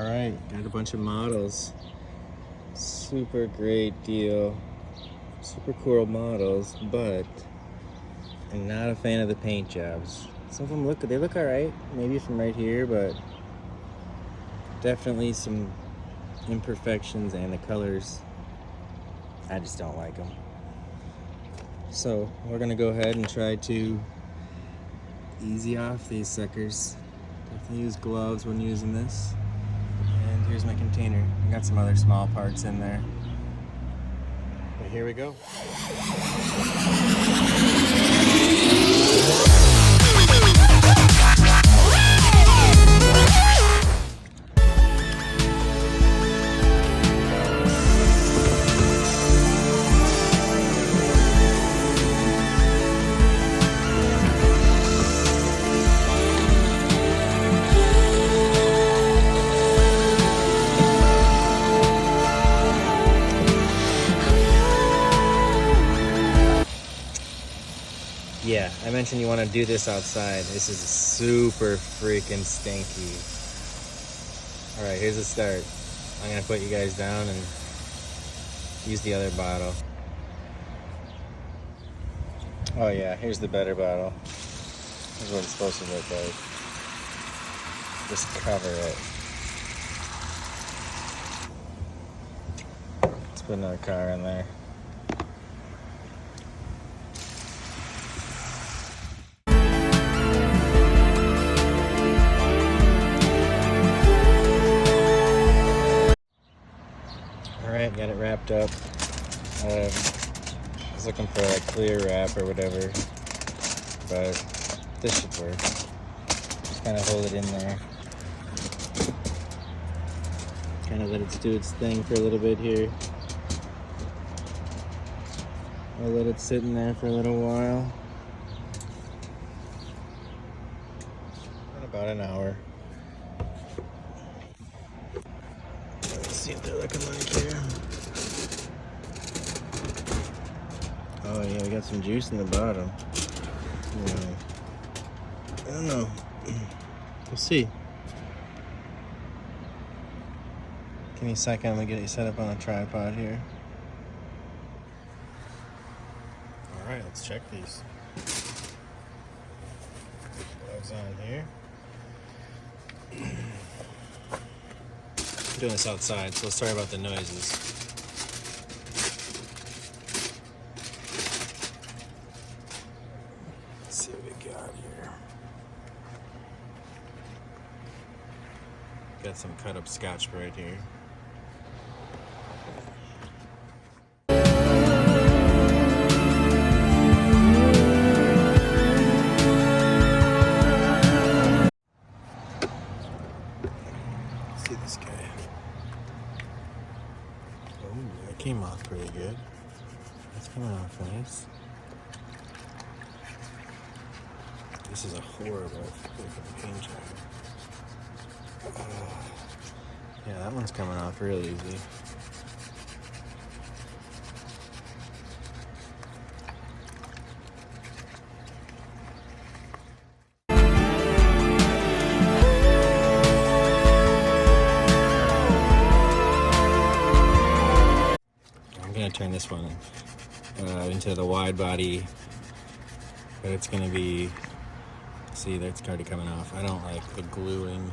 All right, got a bunch of models. Super great deal. Super cool models, but I'm not a fan of the paint jobs. Some of them look all right, maybe from right here, but definitely some imperfections, and the colors, I just don't like them. So we're gonna go ahead and try to easy off these suckers. Definitely use gloves when using this. And here's my container. I got some other small parts in there. But here we go. Yeah, I mentioned you want to do this outside. This is super freaking stinky. All right, here's the start. I'm gonna put you guys down and use the other bottle. Oh yeah, here's the better bottle. This is what it's supposed to look like. Just cover it. Let's put another car in there. Alright, got it wrapped up. I was looking for like clear wrap or whatever, but this should work. Just kind of hold it in there. Kind of let it do its thing for a little bit here. I'll let it sit in there for a little while. In about an hour. Let's see what they're looking like here. Oh yeah, we got some juice in the bottom. Yeah. I don't know. We'll see. Give me a second, I'm gonna get you set up on a tripod here. Alright, let's check these. Gloves on here. I'm doing this outside, so sorry about the noises. Let's see what we got here. Got some cut up Scotch right here. See this guy. Oh, that came off pretty good. That's coming off nice. This is a horrible paint job. Yeah, that one's coming off real easy. I'm gonna turn this one into the wide body, but it's gonna be, see, that's already coming off. I don't like the gluing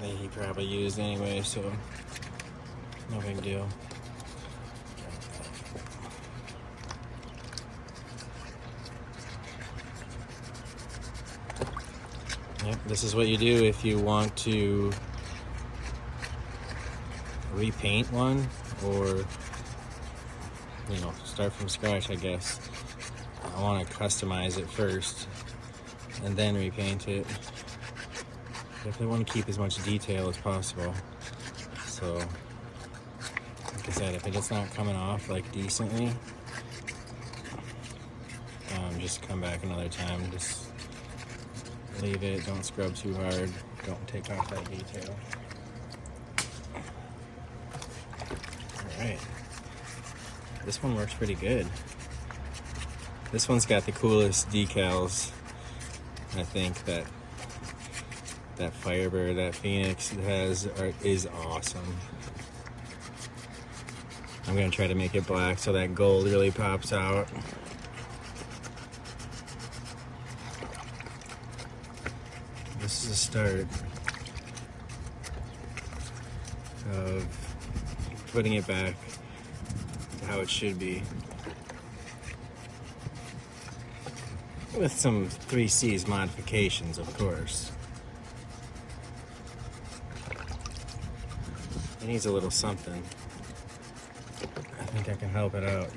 that he probably used anyway, so no big deal. Yep, this is what you do if you want to repaint one, or start from scratch, I guess. I want to customize it first and then repaint it. Definitely want to keep as much detail as possible. So, like I said, if it's not coming off like decently, just come back another time. Just leave it. Don't scrub too hard. Don't take off that detail. All right. This one works pretty good. This one's got the coolest decals, I think, that that Firebird, that Phoenix is awesome. I'm gonna try to make it black so that gold really pops out. This is a start of putting it back to how it should be. With some 3C's modifications, of course. It needs a little something. I think I can help it out.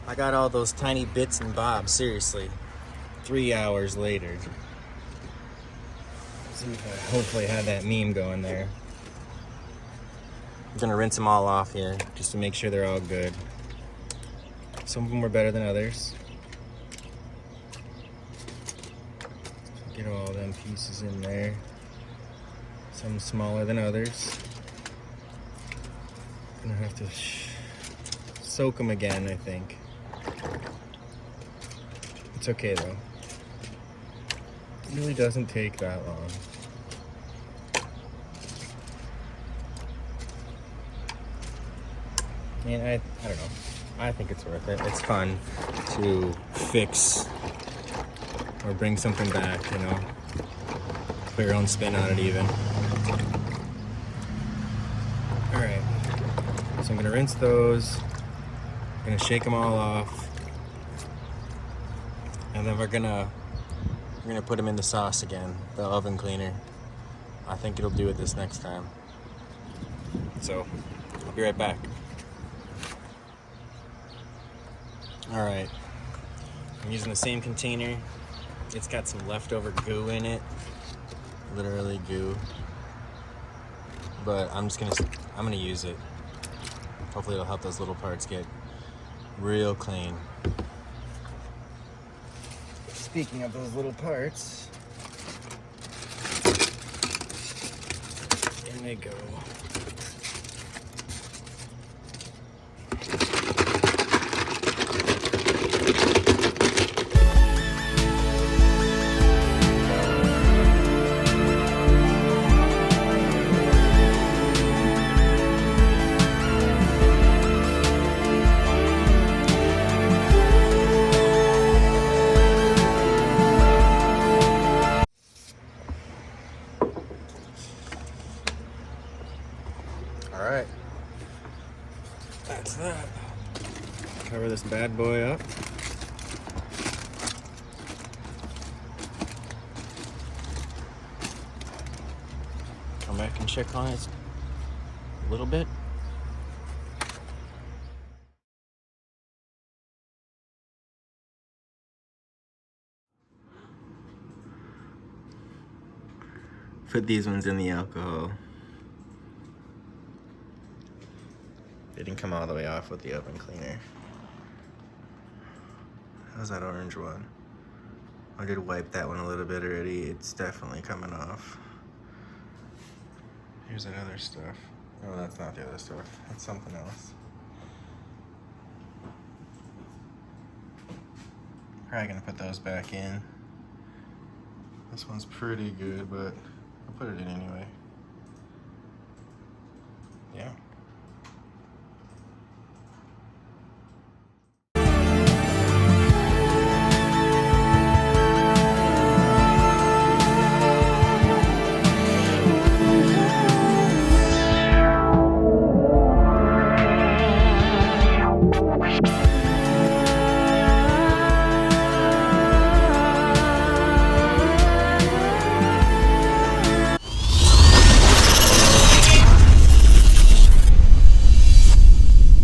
I got all those tiny bits and bobs, seriously. 3 hours later. See if I hopefully have that meme going there. I'm gonna rinse them all off here just to make sure they're all good. Some of them were better than others. Get all them pieces in there. Some smaller than others. Gonna have to soak them again, I think. It's okay though. It really doesn't take that long. And I don't know. I think it's worth it. It's fun to fix or bring something back, you know. Put your own spin on it even. Alright. So I'm gonna rinse those. I'm gonna shake them all off. And then we're gonna put them in the sauce again, the oven cleaner. I think it'll do it this next time. So, I'll be right back. Alright, I'm using the same container. It's got some leftover goo in it. Literally goo. But I'm gonna use it. Hopefully it'll help those little parts get real clean. Speaking of those little parts, in they go. Alright, that's that. Cover this bad boy up. Come back and check on it a little bit. Put these ones in the alcohol. They didn't come all the way off with the oven cleaner. How's that orange one? I did wipe that one a little bit already. It's definitely coming off. Here's that other stuff. Oh, that's not the other stuff. That's something else. Probably gonna put those back in. This one's pretty good, but I'll put it in anyway.